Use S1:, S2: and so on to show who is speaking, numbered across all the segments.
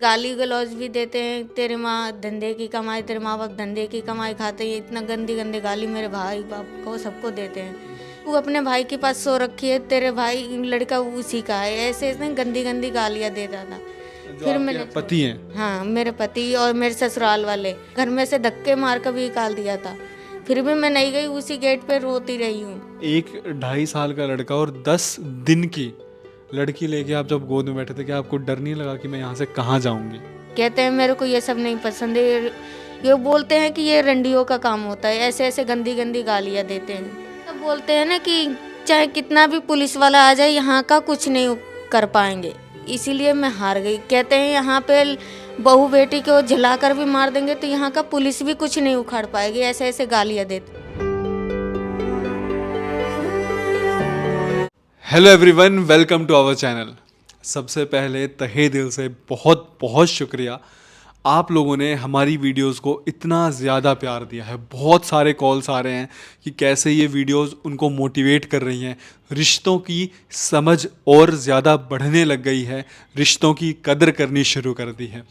S1: गाली गलौज भी देते हैं, तेरे माँ धंधे की कमाई, तेरे माँ बाप धंधे की कमाई खाते हैं। इतना गंदी गंदी गाली मेरे भाई बाप को सबको देते हैं। तू अपने भाई के पास सो रखी है, तेरे भाई लड़का उसी का है, ऐसे ऐसे गंदी गंदी गालियाँ देता था।
S2: जो
S1: फिर
S2: आपके
S1: मैंने
S2: पति हैं?
S1: हाँ, मेरे पति और मेरे ससुराल वाले घर में से धक्के मार कर भी निकाल दिया था। फिर भी मैं नहीं गई, उसी गेट पे रोती रही हूँ।
S2: 1-2.5 साल का लड़का और 10 दिन की लड़की लेके आप जब गोद में बैठे थे, क्या आपको डर नहीं लगा कि मैं यहाँ से कहाँ जाऊँगी?
S1: कहते हैं मेरे को ये सब नहीं पसंद है, ये बोलते हैं कि ये रंडियों का काम होता है, ऐसे ऐसे गंदी गंदी गालियाँ देते हैं। तब बोलते हैं ना कि चाहे कितना भी पुलिस वाला आ जाए, यहाँ का कुछ नहीं कर पाएंगे, इसीलिए मैं हार गई। कहते हैं यहाँ पे बहू बेटी को जलाकर भी मार देंगे तो यहाँ का पुलिस भी कुछ नहीं उखाड़ पाएगी, ऐसे ऐसे गालियाँ देते।
S2: Hello everyone, welcome to our channel. सबसे पहले तहे दिल से बहुत बहुत शुक्रिया, आप लोगों ने हमारी वीडियोस को इतना ज़्यादा प्यार दिया है। बहुत सारे कॉल्स आ रहे हैं कि कैसे ये वीडियोस उनको मोटिवेट कर रही हैं, रिश्तों की समझ और ज़्यादा बढ़ने लग गई है, रिश्तों की कदर करनी शुरू कर दी है।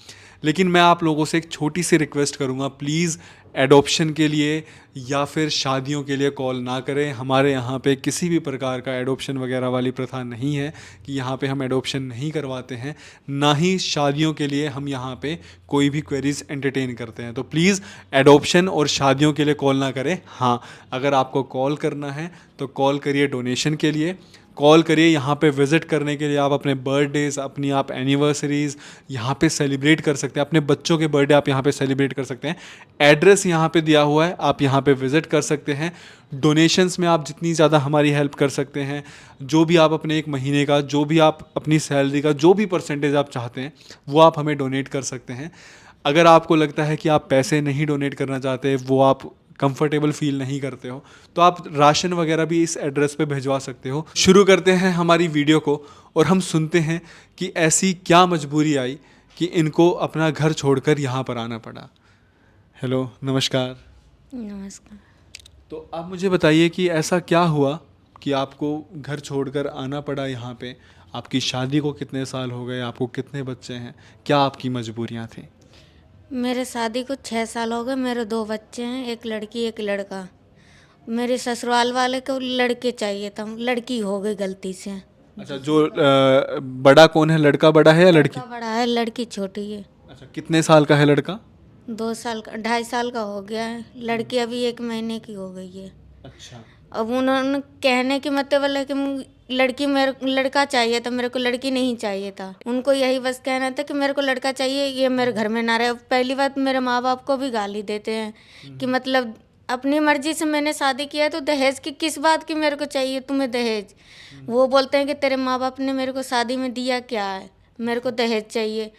S2: लेकिन मैं आप लोगों से एक छोटी सी रिक्वेस्ट करूँगा, प्लीज़ एडॉप्शन के लिए या फिर शादियों के लिए कॉल ना करें। हमारे यहाँ पे किसी भी प्रकार का एडॉप्शन वगैरह वाली प्रथा नहीं है कि यहाँ पे हम एडॉप्शन नहीं करवाते हैं, ना ही शादियों के लिए हम यहाँ पे कोई भी क्वेरीज एंटरटेन करते हैं। तो प्लीज़ एडॉप्शन और शादियों के लिए कॉल ना करें। हाँ, अगर आपको कॉल करना है तो कॉल करिए डोनेशन के लिए, कॉल करिए यहाँ पे विज़िट करने के लिए। आप अपने बर्थडेज़, अपनी आप एनिवर्सरीज़ यहाँ पे सेलिब्रेट कर सकते हैं, अपने बच्चों के बर्थडे आप यहाँ पे सेलिब्रेट कर सकते हैं। एड्रेस यहाँ पे दिया हुआ है, आप यहाँ पे विज़िट कर सकते हैं। डोनेशंस में आप जितनी ज़्यादा हमारी हेल्प कर सकते हैं, जो भी आप अपने एक महीने का, जो भी आप अपनी सैलरी का जो भी परसेंटेज आप चाहते हैं, वो आप हमें डोनेट कर सकते हैं। अगर आपको लगता है कि आप पैसे नहीं डोनेट करना चाहते, वो आप कंफर्टेबल फील नहीं करते हो, तो आप राशन वगैरह भी इस एड्रेस पे भिजवा सकते हो। शुरू करते हैं हमारी वीडियो को और हम सुनते हैं कि ऐसी क्या मजबूरी आई कि इनको अपना घर छोड़कर यहाँ पर आना पड़ा। हेलो, नमस्कार।
S1: नमस्कार।
S2: तो आप मुझे बताइए कि ऐसा क्या हुआ कि आपको घर छोड़कर आना पड़ा यहाँ पे? आपकी शादी को कितने साल हो गए? आपको कितने बच्चे हैं? क्या आपकी मजबूरियाँ थी?
S1: मेरे शादी को 6 साल हो गए, मेरे 2 बच्चे हैं, एक लड़की एक लड़का। मेरे ससुराल वाले को लड़के चाहिए था, लड़की हो गई गलती से।
S2: अच्छा, जो बड़ा कौन है? लड़का बड़ा है या लड़की?
S1: लड़का बड़ा है, लड़की छोटी है।
S2: अच्छा, कितने साल का है लड़का?
S1: 2 साल का, 2.5 साल का हो गया है। लड़की अभी 1 महीने की हो गई है।
S2: अच्छा।
S1: अब उन्होंने कहने की मतलब है कि लड़की, मेरे लड़का चाहिए था, मेरे को लड़की नहीं चाहिए था। उनको यही बस कहना था कि मेरे को लड़का चाहिए, ये मेरे घर में ना रहे। पहली बात, मेरे माँ बाप को भी गाली देते हैं कि मतलब अपनी मर्जी से मैंने शादी किया है तो दहेज की किस बात की मेरे को चाहिए तुम्हें दहेज। वो बोलते हैं कि तेरे माँ बाप ने मेरे को शादी में दिया क्या है, मेरे को दहेज चाहिए।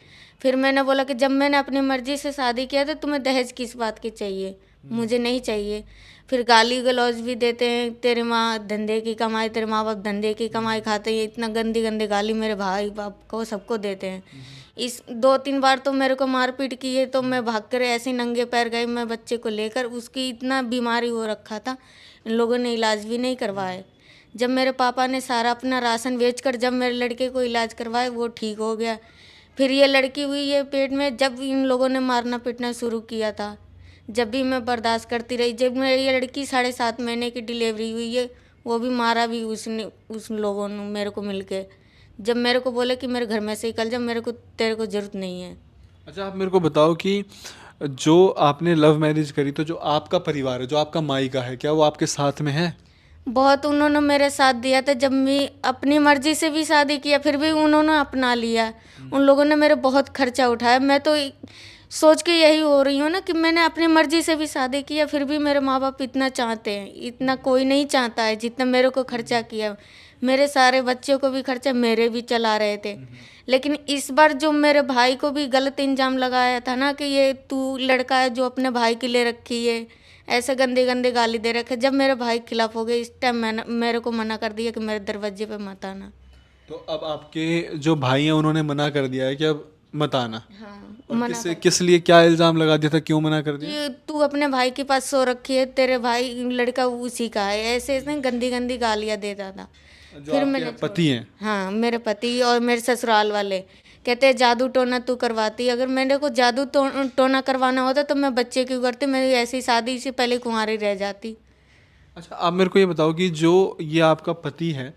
S1: फिर मैंने बोला कि जब मैंने अपनी मर्जी से शादी किया तो तुम्हें दहेज किस बात की चाहिए, मुझे नहीं चाहिए। फिर गाली गलौज भी देते हैं, तेरे माँ धंधे की कमाई, तेरे माँ बाप धंधे की कमाई खाते हैं। इतना गंदी गंदी गाली मेरे भाई बाप को सबको देते हैं। इस 2-3 बार तो मेरे को मारपीट की है, तो मैं भाग कर ऐसे नंगे पैर गई मैं बच्चे को लेकर। उसकी इतना बीमारी हो रखा था, इन लोगों ने इलाज भी नहीं करवाया। जब मेरे पापा ने सारा अपना राशन बेचकर जब मेरे लड़के को इलाज करवाया, वो ठीक हो गया। फिर ये लड़की हुई है पेट में, जब इन लोगों ने मारना पीटना शुरू किया था, जब भी मैं बर्दाश्त करती रही। जब मेरी ये लड़की 7.5 महीने की डिलीवरी हुई है, वो भी मारा भी उसने, उस लोगों ने मेरे को मिलके। जब मेरे को बोले कि मेरे घर में से निकल जा, मेरे को तेरे को ज़रूरत नहीं है।
S2: अच्छा, आप मेरे को बताओ कि जो आपने लव मैरिज करी, तो जो आपका परिवार है, जो आपका मायका है, क्या वो आपके साथ में है?
S1: बहुत उन्होंने मेरे साथ दिया था, जब मैं अपनी मर्जी से भी शादी किया फिर भी उन्होंने अपना लिया। उन लोगों ने मेरे बहुत खर्चा उठाया। मैं तो सोच के यही हो रही हूँ ना कि मैंने अपनी मर्जी से भी शादी किया, फिर भी मेरे माँ बाप इतना चाहते हैं, इतना कोई नहीं चाहता है जितना मेरे को खर्चा किया। मेरे सारे बच्चों को भी खर्चा मेरे भी चला रहे थे। लेकिन इस बार जो मेरे भाई को भी गलत इल्ज़ाम लगाया था ना कि ये तू लड़का है जो अपने भाई के लिए रखी है, ऐसे गंदे गंदे गाली दे रखे। जब मेरे भाई खिलाफ हो गए, इस टाइम मैंने मेरे को मना कर दिया कि मेरे दरवाजे पे मत आना।
S2: तो अब आपके जो भाई हैं उन्होंने मना कर दिया है कि अब मत आना?
S1: हाँ,
S2: और
S1: मना कर
S2: किस लिए, क्या इल्ज़ाम लगा दिया था, क्यों मना कर दिया?
S1: कि तू अपने भाई के पास सो रखी है, तेरे भाई लड़का उसी का है, ऐसे ऐसे गंदी गंदी गालियाँ देता था।
S2: जो
S1: फिर
S2: आपके
S1: मैंने
S2: पति हैं?
S1: हाँ, मेरे पति और मेरे ससुराल वाले कहते हैं जादू टोना तू करवाती, अगर मेरे को जादू टोना करवाना होता तो मैं बच्चे क्यों करती, मेरी ऐसी शादी से पहले कुंवारी रह जाती।
S2: अच्छा, आप मेरे को ये बताओ कि जो ये आपका पति है,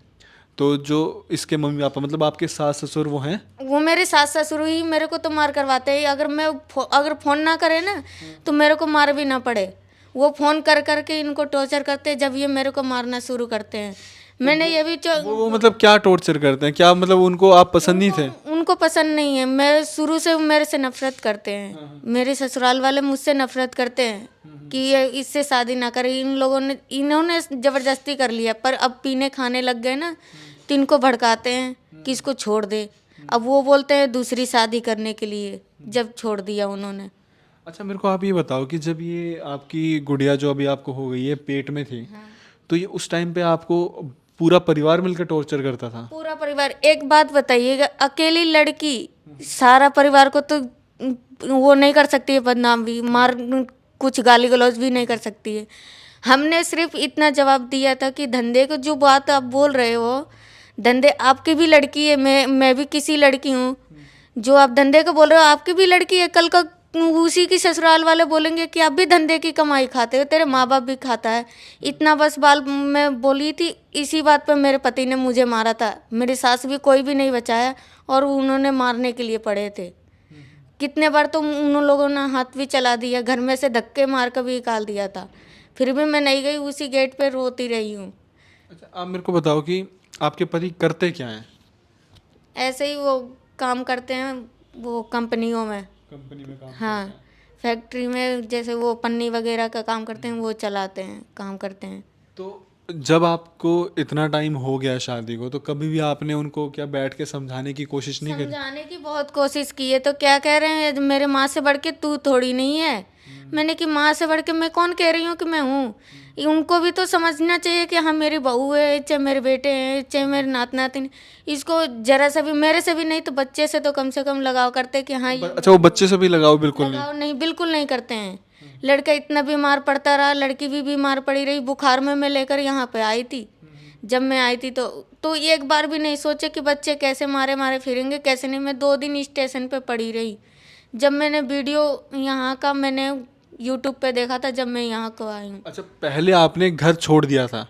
S2: तो जो इसके मम्मी पापा मतलब आपके सास ससुर वो हैं?
S1: वो मेरे सास ससुर ही मेरे को तो मार करवाते हैं, अगर मैं अगर फ़ोन ना करे ना तो मेरे को मार भी ना पड़े, वो फ़ोन कर करके इनको टॉर्चर करते हैं, जब ये मेरे को मारना शुरू करते हैं। मैंने ये भी
S2: वो मतलब क्या टॉर्चर करते हैं, क्या मतलब उनको आप पसंद नहीं थे?
S1: उनको पसंद नहीं है, मैं शुरू से मेरे से नफरत करते हैं, मेरे ससुराल वाले मुझसे नफरत करते हैं कि ये इससे शादी ना करे। इन्होंने ज़बरदस्ती कर लिया, पर अब पीने खाने लग गए ना तो इनको भड़काते हैं कि इसको छोड़ दे। अब वो बोलते हैं दूसरी शादी करने के लिए, जब छोड़ दिया उन्होंने।
S2: अच्छा, मेरे को आप ये बताओ कि जब ये आपकी गुड़िया जो अभी आपको हो गई है पेट में थी, तो ये उस टाइम पे आपको पूरा परिवार मिलकर टॉर्चर करता था?
S1: पूरा परिवार। एक बात बताइएगा, अकेली लड़की सारा परिवार को तो वो नहीं कर सकती है, बदनाम भी मार कुछ गाली गलौज भी नहीं कर सकती है। हमने सिर्फ इतना जवाब दिया था कि धंधे को जो बात आप बोल रहे हो, धंधे आपकी भी लड़की है, मैं भी किसी लड़की हूँ, जो आप धंधे को बोल रहे हो आपकी भी लड़की है, कल का उसी की ससुराल वाले बोलेंगे कि आप भी धंधे की कमाई खाते हो, तेरे माँ बाप भी खाता है। इतना बस बाल मैं बोली थी, इसी बात पर मेरे पति ने मुझे मारा था। मेरी सास भी कोई भी नहीं बचाया और उन्होंने मारने के लिए पड़े थे। कितने बार तो उन लोगों ने हाथ भी चला दिया, घर में से धक्के मार कर भी निकाल दिया था, फिर भी मैं नहीं गई, उसी गेट पे रोती रही हूँ।
S2: अच्छा, आप मेरे को बताओ कि आपके पति करते क्या हैं?
S1: ऐसे ही वो काम करते हैं, वो कंपनियों में।
S2: कंपनी में काम?
S1: हाँ, फैक्ट्री में जैसे वो पन्नी वगैरह का काम करते हैं, वो चलाते हैं, काम करते हैं।
S2: तो जब आपको इतना टाइम हो गया शादी को, तो कभी भी आपने उनको क्या बैठ के समझाने की कोशिश नहीं करी?
S1: समझाने की बहुत कोशिश की है, तो क्या कह रहे हैं, मेरे माँ से बढ़ के तू थोड़ी नहीं है। मैंने कि माँ से बढ़ के मैं कौन कह रही हूँ कि मैं हूँ। उनको भी तो समझना चाहिए कि हाँ मेरी बहू है, चाहे मेरे बेटे हैं, चाहे मेरे नात नातिन, इसको जरा सा भी, मेरे से भी नहीं तो बच्चे से तो कम से कम लगाव करते कि हाँ ये
S2: अच्छा, वो बच्चे से भी लगाओ बिल्कुल नहीं?
S1: लगाव नहीं, बिल्कुल नहीं करते हैं। लड़का इतना बीमार पड़ता रहा, लड़की भी बीमार पड़ी रही, बुखार में मैं लेकर यहाँ पे आई थी। जब मैं आई थी तो एक बार भी नहीं सोचे कि बच्चे कैसे मारे मारे फिरेंगे, कैसे नहीं। मैं 2 दिन स्टेशन पे पड़ी रही। जब मैंने वीडियो यहाँ का मैंने यूट्यूब पे देखा था, जब मैं यहाँ को आई हूँ।
S2: अच्छा, पहले आपने घर छोड़ दिया था?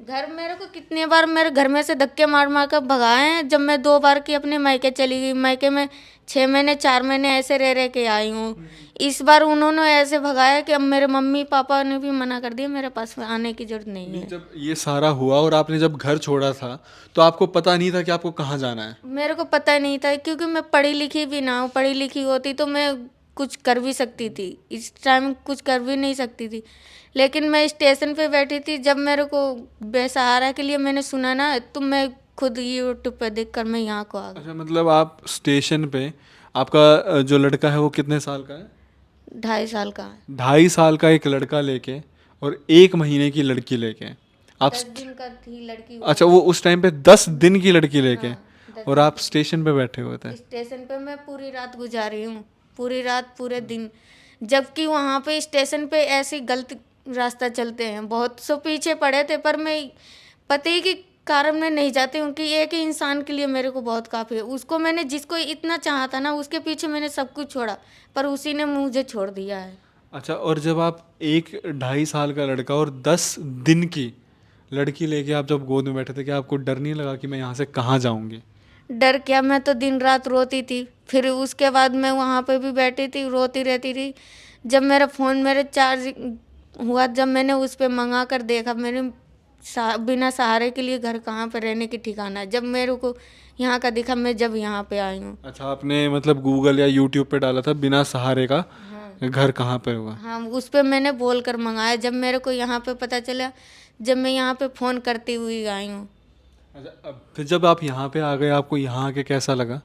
S1: घर मेरे को कितने बार मेरे घर में से धक्के मार मार कर भगाए हैं। जब मैं 2 बार की अपने मायके चली गई, मायके में 6 महीने 4 महीने ऐसे रह रह के आई हूँ। इस बार उन्होंने ऐसे भगाया कि अब मेरे मम्मी पापा ने भी मना कर दिया, मेरे पास आने की जरूरत नहीं है।
S2: जब ये सारा हुआ और आपने जब घर छोड़ा था, तो आपको पता नहीं था कि आपको कहाँ जाना है?
S1: मेरे को पता नहीं था, क्योंकि मैं पढ़ी लिखी भी ना हूँ। पढ़ी लिखी होती तो मैं कुछ कर भी सकती थी, इस टाइम कुछ कर भी नहीं सकती थी। लेकिन मैं स्टेशन पे बैठी थी, जब मेरे को बेसहारा के लिए मैंने सुना ना, तो मैं खुद यूट्यूब पे देख कर मैं यहाँ को आ गई।
S2: अच्छा, मतलब आप स्टेशन पे, आपका जो लड़का है वो कितने साल का है?
S1: 2.5 साल का है।
S2: 2.5 साल का एक लड़का लेके और 1 महीने की लड़की लेके आप
S1: 10 दिन का थी लड़की।
S2: अच्छा, वो उस टाइम पे 10 दिन की लड़की लेके
S1: हाँ, 10
S2: और आप स्टेशन पे बैठे हुए थे?
S1: स्टेशन पे मैं पूरी रात गुजारी हूँ, पूरी रात पूरे दिन। जबकि वहाँ पे स्टेशन पे ऐसी गलत रास्ता चलते हैं, बहुत सो पीछे पड़े थे, पर मैं पति के कारण मैं नहीं जाती हूँ कि एक ही इंसान के लिए मेरे को बहुत काफ़ी है। उसको मैंने जिसको इतना चाहा था ना, उसके पीछे मैंने सब कुछ छोड़ा, पर उसी ने मुझे छोड़ दिया है।
S2: अच्छा, और जब आप एक 2.5 साल का लड़का और 10 दिन की लड़की लेके आप जब गोद में बैठे थे, क्या आपको डर नहीं लगा कि मैं यहाँ से कहाँ जाऊँगी?
S1: डर क्या, मैं तो दिन रात रोती थी। फिर उसके बाद मैं वहाँ पे भी बैठी थी, रोती रहती थी। जब मेरा फ़ोन मेरे चार्ज हुआ, जब मैंने उस पर मंगा कर देखा, मेरे बिना सहारे के लिए घर कहाँ पे रहने की ठिकाना है, जब मेरे को यहाँ का दिखा, मैं जब यहाँ पे आई हूँ।
S2: अच्छा, आपने मतलब गूगल या यूट्यूब पे डाला था बिना सहारे का घर कहाँ पे होगा?
S1: हाँ, उस पर मैंने बोल कर मंगाया, जब मेरे को यहाँ पे पता चला, जब मैं यहाँ पे फ़ोन करती हुई आई हूँ।
S2: अच्छा, अब फिर जब आप यहाँ पे आ गए, आपको यहाँ आके कैसा लगा?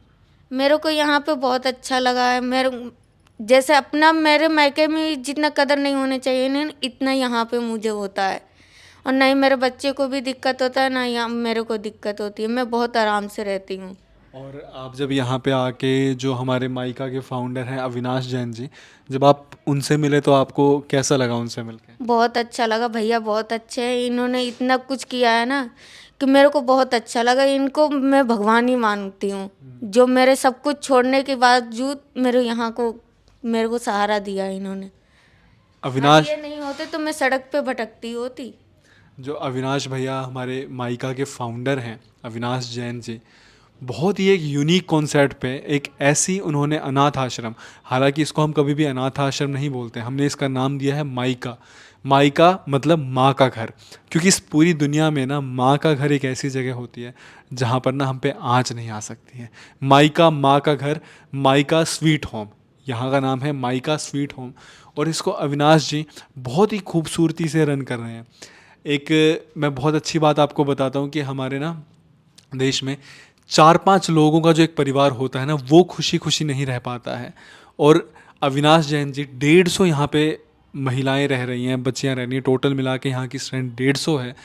S1: मेरे को यहाँ पे बहुत अच्छा लगा है। मेरे जैसे अपना मेरे मायके में जितना कदर नहीं होने चाहिए ना, इतना यहाँ पे मुझे होता है। और ना ही मेरे बच्चे को भी दिक्कत होता है, ना यहाँ मेरे को दिक्कत होती है। मैं बहुत आराम से रहती हूँ।
S2: और आप जब यहाँ पे आके, जो हमारे माइका के फाउंडर हैं अविनाश जैन जी, जब आप उनसे मिले तो आपको कैसा लगा उनसे मिलके?
S1: बहुत अच्छा लगा, भैया बहुत अच्छे हैं। इन्होंने इतना कुछ किया है ना कि मेरे को बहुत अच्छा लगा। इनको मैं भगवान ही मानती हूँ, जो मेरे सब कुछ छोड़ने के बावजूद मेरे को सहारा दिया इन्होंने। अगर
S2: अविनाश,
S1: ये नहीं होते तो मैं सड़क पे भटकती होती।
S2: जो अविनाश भैया हमारे माइका के फाउंडर हैं, अविनाश जैन जी, बहुत ही एक यूनिक कॉन्सेप्ट पे एक ऐसी उन्होंने अनाथ आश्रम, हालांकि इसको हम कभी भी अनाथ आश्रम नहीं बोलते, हमने इसका नाम दिया है माइका। माइका मतलब माँ का घर, क्योंकि इस पूरी दुनिया में ना माँ का घर एक ऐसी जगह होती है जहाँ पर ना हम पे आँच नहीं आ सकती है। माइका माँ का घर, माइका स्वीट होम, यहाँ का नाम है माइका स्वीट होम। और इसको अविनाश जी बहुत ही खूबसूरती से रन कर रहे हैं। मैं बहुत अच्छी बात आपको बताता हूँ कि हमारे ना देश में 4-5 लोगों का जो एक परिवार होता है ना, वो खुशी खुशी नहीं रह पाता है। और अविनाश जैन जी 150 यहाँ पे महिलाएं रह रही हैं, बच्चियाँ रह रही हैं, टोटल मिला के यहाँ की स्ट्रेंथ 150 है।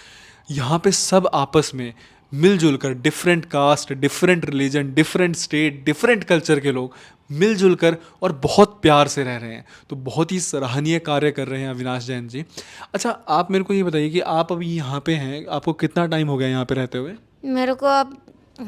S2: यहाँ पे सब आपस में मिलजुल कर, different caste, different religion, different state, different culture के लोग मिलजुल कर और बहुत प्यार से रह रहे हैं। तो बहुत ही सराहनीय कार्य कर रहे हैं अविनाश जैन जी। अच्छा, आप मेरे को ये बताइए कि आप अभी यहाँ पे हैं, आपको कितना टाइम हो गया यहाँ पे रहते हुए?
S1: मेरे को अब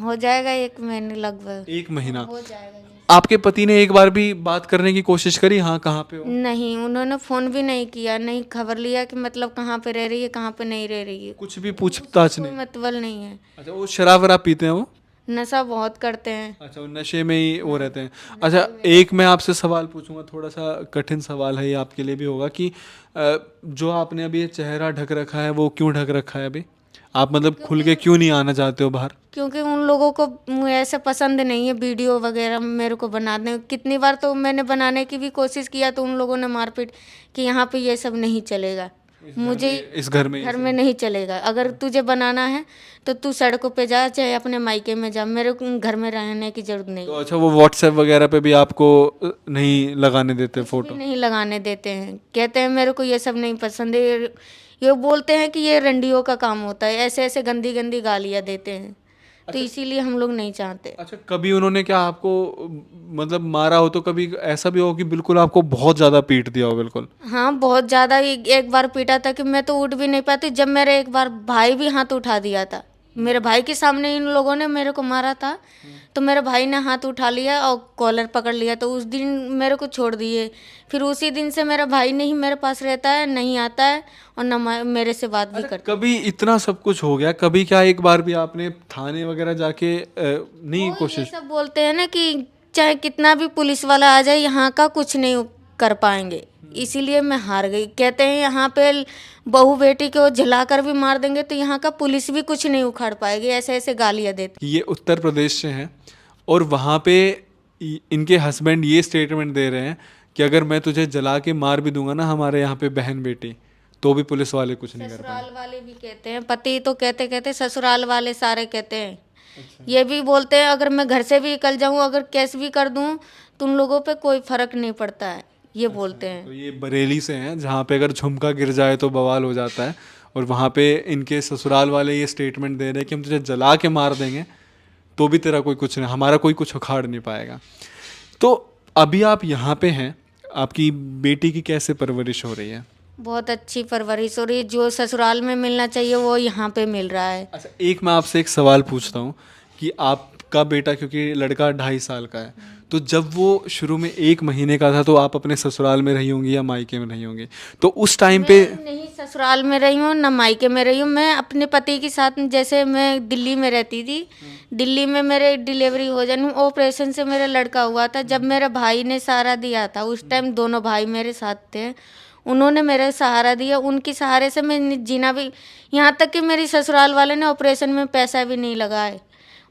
S1: हो जाएगा 1 महीने लगभग।
S2: 1 महीना।
S1: हो जाएगा जी।
S2: आपके पति ने एक बार भी बात करने की कोशिश करी, हाँ कहाँ पे हो?
S1: नहीं, उन्होंने फ़ोन भी नहीं किया, नहीं खबर लिया कि मतलब कहाँ पे रह रही है, कहाँ पे नहीं रह रही है।
S2: कुछ भी पूछताछ
S1: कोई
S2: नहीं?
S1: मतलब नहीं है।
S2: अच्छा, वो शराब वराब पीते हैं वो?
S1: नशा बहुत करते हैं।
S2: अच्छा, वो नशे में ही वो रहते हैं। अच्छा, एक मैं आपसे सवाल पूछूंगा, थोड़ा सा कठिन सवाल है ये आपके लिए भी होगा कि जो आपने अभी ये चेहरा ढक रखा है, वो क्यों ढक रखा है अभी? आप मतलब खुल के क्यों नहीं आना चाहते हो बाहर?
S1: क्योंकि उन लोगों को ऐसे पसंद नहीं है वीडियो वगैरह मेरे को बनाने। कितनी बार तो मैंने बनाने की भी कोशिश किया तो उन लोगों ने मारपीट कि यहाँ पे ये सब नहीं चलेगा। मुझे
S2: इस घर में
S1: घर में नहीं चलेगा। अगर तुझे बनाना है तो तू सड़कों पे जा, चाहे अपने मायके में जा, मेरे को घर में रहने की जरूरत नहीं।
S2: तो अच्छा, वो व्हाट्सएप वगैरह पे भी आपको नहीं लगाने देते फोटो?
S1: भी नहीं लगाने देते हैं, कहते हैं मेरे को ये सब नहीं पसंद है। ये बोलते हैं कि ये रंडियों का काम होता है, ऐसे ऐसे गंदी गंदी गालियाँ देते हैं। तो इसीलिए हम लोग नहीं चाहते।
S2: अच्छा, कभी उन्होंने क्या आपको मतलब मारा हो? तो कभी ऐसा भी हो कि बिल्कुल आपको बहुत ज़्यादा पीट दिया हो बिल्कुल?
S1: हाँ, बहुत ज़्यादा। एक बार पीटा था कि मैं तो उठ भी नहीं पाती। जब मेरे एक बार भाई भी हाथ उठा दिया था, मेरे भाई के सामने इन लोगों ने मेरे को मारा था, तो मेरे भाई ने हाथ उठा लिया और कॉलर पकड़ लिया, तो उस दिन मेरे को छोड़ दिए। फिर उसी दिन से मेरा भाई नहीं मेरे पास रहता है, नहीं आता है और न मेरे से बात भी करता।
S2: कभी इतना सब कुछ हो गया, कभी क्या एक बार भी आपने थाने वगैरह जाके नहीं
S1: वो ये
S2: कोशिश?
S1: सब बोलते हैं ना कि चाहे कितना भी पुलिस वाला आ जाए, यहाँ का कुछ नहीं कर पाएंगे। इसीलिए मैं हार गई। कहते हैं यहाँ पे बहू बेटी को जलाकर भी मार देंगे तो यहाँ का पुलिस भी कुछ नहीं उखाड़ पाएगी, ऐसे ऐसे गालियाँ देते।
S2: ये उत्तर प्रदेश से हैं और वहाँ पे इनके हस्बैंड ये स्टेटमेंट दे रहे हैं कि अगर मैं तुझे जला के मार भी दूंगा ना हमारे यहाँ पे बहन बेटी, तो भी पुलिस वाले कुछ नहीं कर पाएंगे।
S1: ससुराल वाले भी कहते हैं, पति तो कहते कहते ससुराल वाले सारे कहते हैं। ये भी बोलते हैं अगर मैं घर से भी निकल जाऊँ, अगर केस भी कर दूँ तो उन लोगों पे कोई फर्क नहीं पड़ता है, ये बोलते हैं।
S2: तो ये बरेली से हैं, जहाँ पे अगर झुमका गिर जाए तो बवाल हो जाता है, और वहाँ पे इनके ससुराल वाले ये स्टेटमेंट दे रहे हैं कि हम तुझे जला के मार देंगे तो भी तेरा कोई कुछ नहीं, हमारा कोई कुछ उखाड़ नहीं पाएगा। तो अभी आप यहाँ पे हैं, आपकी बेटी की कैसे परवरिश हो रही है?
S1: बहुत अच्छी परवरिश हो रही है। जो ससुराल में मिलना चाहिए वो यहाँ पे मिल रहा है।
S2: अच्छा, एक मैं आपसे एक सवाल पूछता हूँ कि आपका बेटा, क्योंकि लड़का 2.5 साल का है, तो जब वो शुरू में 1 महीने का था तो आप अपने ससुराल में रही होंगी या मायके में रही होंगी, तो उस टाइम पे?
S1: मैं नहीं ससुराल में रही हूँ ना मायके में रही हूँ। मैं अपने पति के साथ, जैसे मैं दिल्ली में रहती थी, दिल्ली में मेरे डिलीवरी हो जाने, ऑपरेशन से मेरा लड़का हुआ था। जब मेरे भाई ने सहारा दिया था, उस टाइम दोनों भाई मेरे साथ थे, उन्होंने मेरे सहारा दिया। उनके सहारे से मैं जीना भी, यहाँ तक कि मेरी ससुराल वाले ने ऑपरेशन में पैसा भी नहीं लगाए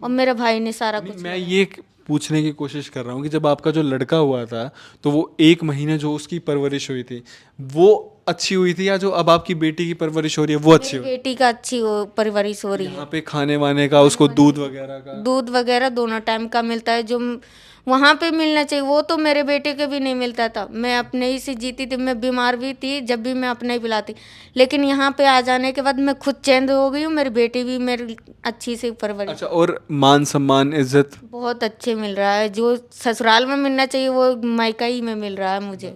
S1: और मेरे भाई ने सारा कुछ।
S2: मैं ये पूछने की कोशिश कर रहा हूँ कि जब आपका जो लड़का हुआ था तो वो 1 महीने जो उसकी परवरिश हुई थी वो अच्छी हुई थी, या जो अब आपकी बेटी की परवरिश हो रही है वो अच्छी हुई?
S1: बेटी का अच्छी परवरिश हो रही है।
S2: यहाँ पे खाने वाने का, उसको दूध वगैरह का?
S1: दूध वगैरह दोनों टाइम का मिलता है, जो वहाँ पे मिलना चाहिए वो तो मेरे बेटे के भी नहीं मिलता था। मैं अपने ही से जीती थी, मैं बीमार भी थी, जब भी मैं अपने ही पिलाती। लेकिन यहाँ पे आ जाने के बाद मैं खुद चेंज हो गई हूँ, मेरी बेटी भी मेरी अच्छी से परवरिश।
S2: अच्छा, और मान सम्मान इज्जत?
S1: बहुत अच्छे मिल रहा है। जो ससुराल में मिलना चाहिए वो मायका ही में मिल रहा है मुझे।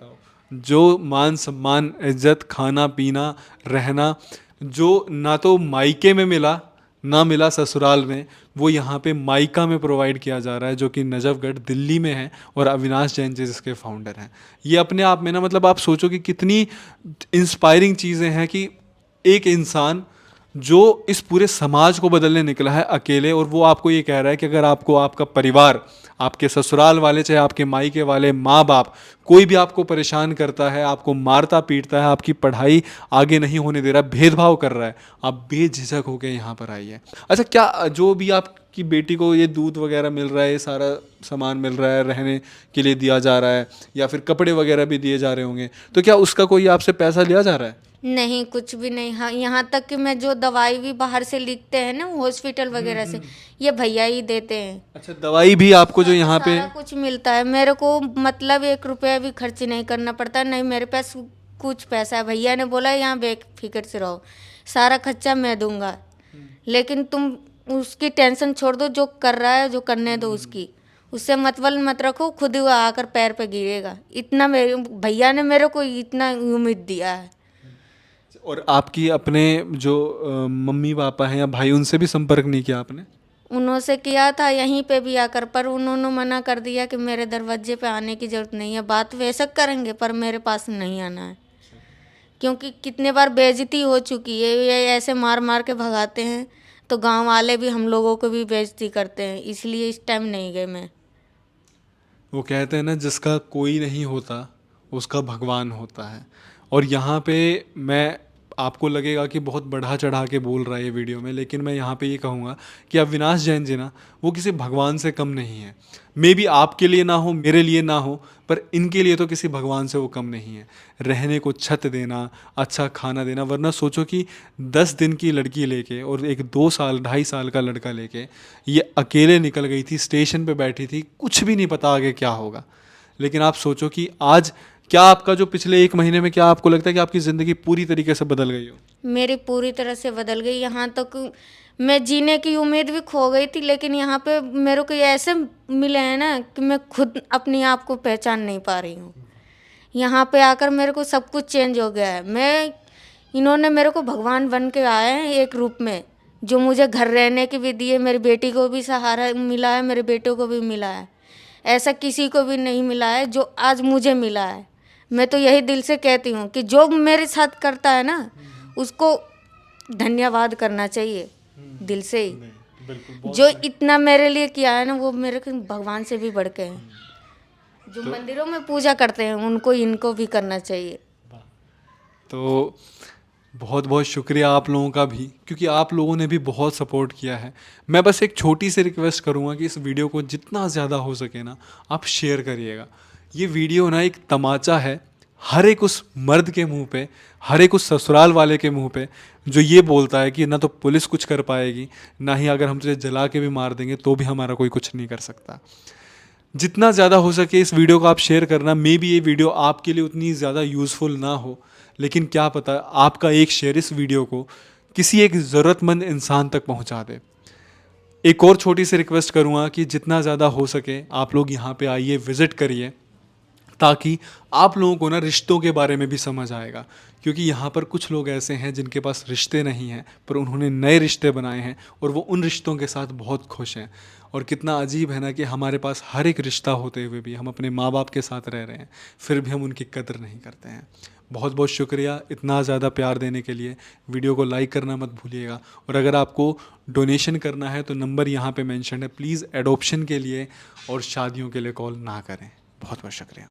S2: जो मान सम्मान इज्जत, खाना पीना रहना, जो ना तो मायके में मिला ना मिला ससुराल में, वो यहाँ पे माइका में प्रोवाइड किया जा रहा है, जो कि नजफगढ़ दिल्ली में है, और अविनाश जैन जी जिसके फाउंडर हैं। ये अपने आप में ना, मतलब आप सोचो कि कितनी इंस्पायरिंग चीज़ें हैं कि एक इंसान जो इस पूरे समाज को बदलने निकला है अकेले, और वो आपको ये कह रहा है कि अगर आपको आपका परिवार, आपके ससुराल वाले, चाहे आपके मायके वाले, माँ बाप, कोई भी आपको परेशान करता है, आपको मारता पीटता है, आपकी पढ़ाई आगे नहीं होने दे रहा, भेदभाव कर रहा है, आप बेझिझक होकर यहाँ पर आइए। अच्छा, क्या जो भी आपकी बेटी को ये दूध वगैरह मिल रहा है, ये सारा सामान मिल रहा है, रहने के लिए दिया जा रहा है, या फिर कपड़े वगैरह भी दिए जा रहे होंगे, तो क्या उसका कोई आपसे पैसा लिया जा रहा है?
S1: नहीं, कुछ भी नहीं। हाँ, यहाँ तक कि मैं जो दवाई भी बाहर से लिखते हैं ना हॉस्पिटल वगैरह से, ये भैया ही देते हैं।
S2: अच्छा, दवाई भी आपको जो यहाँ पे?
S1: सारा कुछ मिलता है मेरे को, मतलब 1 रुपया भी खर्च नहीं करना पड़ता। नहीं मेरे पास कुछ पैसा है, भैया ने बोला यहाँ बेफिक्र से रहो, सारा खर्चा मैं दूंगा, लेकिन तुम उसकी टेंशन छोड़ दो, जो कर रहा है जो करने दो उसकी, उससे मतलब मत रखो, खुद ही वो आकर पैर पे गिरेगा। इतना मेरे भैया ने मेरे को इतना उम्मीद दिया है।
S2: और आपकी अपने जो मम्मी पापा हैं या भाई, उनसे भी संपर्क नहीं किया आपने?
S1: उन्होंने किया था यहीं पे भी आकर, पर उन्होंने मना कर दिया कि मेरे दरवाजे पे आने की ज़रूरत नहीं है। बात वैसे करेंगे पर मेरे पास नहीं आना है, क्योंकि कितने बार बेइज्जती हो चुकी है। ये ऐसे मार मार के भगाते हैं, तो गांव वाले भी हम लोगों को भी बेइज्जती करते हैं, इसलिए इस टाइम नहीं गए मैं।
S2: वो कहते हैं ना, जिसका कोई नहीं होता उसका भगवान होता है। और यहाँ पे मैं, आपको लगेगा कि बहुत बढ़ा चढ़ा के बोल रहा है ये वीडियो में, लेकिन मैं यहाँ पे ये कहूँगा कि अविनाश जैन जी ना, वो किसी भगवान से कम नहीं है। मे बी आपके लिए ना हो, मेरे लिए ना हो, पर इनके लिए तो किसी भगवान से वो कम नहीं है। रहने को छत देना, अच्छा खाना देना, वरना सोचो कि 10 दिन की लड़की लेके और एक 2 साल 2.5 साल का लड़का लेके ये अकेले निकल गई थी, स्टेशन पे बैठी थी, कुछ भी नहीं पता आगे क्या होगा। लेकिन आप सोचो कि आज क्या आपका जो पिछले 1 महीने में, क्या आपको लगता है कि आपकी ज़िंदगी पूरी तरीके से बदल गई हो?
S1: मेरी पूरी तरह से बदल गई। यहाँ तक मैं जीने की उम्मीद भी खो गई थी, लेकिन यहाँ पे मेरे को ये ऐसे मिले हैं ना कि मैं खुद अपने आप को पहचान नहीं पा रही हूँ। यहाँ पे आकर मेरे को सब कुछ चेंज हो गया है। इन्होंने मेरे को भगवान बन के आए हैं एक रूप में, जो मुझे घर रहने की भी दिए, मेरी बेटी को भी सहारा मिला है, मेरे बेटों को भी मिला है। ऐसा किसी को भी नहीं मिला है जो आज मुझे मिला है। मैं तो यही दिल से कहती हूँ कि जो मेरे साथ करता है ना, उसको धन्यवाद करना चाहिए दिल से ही। जो इतना मेरे लिए किया है ना, वो मेरे को भगवान से भी बढ़ के हैं। जो मंदिरों में पूजा करते हैं उनको इनको भी करना चाहिए।
S2: तो बहुत बहुत शुक्रिया आप लोगों का भी, क्योंकि आप लोगों ने भी बहुत सपोर्ट किया है। मैं बस एक छोटी सी रिक्वेस्ट करूँगा कि इस वीडियो को जितना ज़्यादा हो सके ना, आप शेयर करिएगा। ये वीडियो ना एक तमाचा है हर एक उस मर्द के मुंह पे, हर एक उस ससुराल वाले के मुंह पे, जो ये बोलता है कि ना तो पुलिस कुछ कर पाएगी, ना ही अगर हम तुझे जला के भी मार देंगे तो भी हमारा कोई कुछ नहीं कर सकता। जितना ज़्यादा हो सके इस वीडियो को आप शेयर करना। मे बी ये वीडियो आपके लिए उतनी ज़्यादा यूज़फुल ना हो, लेकिन क्या पता आपका एक शेयर इस वीडियो को किसी एक ज़रूरतमंद इंसान तक पहुंचा दे। एक और छोटी सी रिक्वेस्ट करूंगा कि जितना ज़्यादा हो सके आप लोग यहाँ पे आइए, विज़िट करिए, ताकि आप लोगों को ना रिश्तों के बारे में भी समझ आएगा। क्योंकि यहाँ पर कुछ लोग ऐसे हैं जिनके पास रिश्ते नहीं हैं, पर उन्होंने नए रिश्ते बनाए हैं और वो उन रिश्तों के साथ बहुत खुश हैं। और कितना अजीब है ना कि हमारे पास हर एक रिश्ता होते हुए भी हम अपने माँ बाप के साथ रह रहे हैं, फिर भी हम उनकी कदर नहीं करते हैं। बहुत बहुत शुक्रिया इतना ज़्यादा प्यार देने के लिए। वीडियो को लाइक करना मत भूलिएगा, और अगर आपको डोनेशन करना है तो नंबर यहाँ पे मेंशन है। प्लीज़ एडॉप्शन के लिए और शादियों के लिए कॉल ना करें। बहुत बहुत शुक्रिया।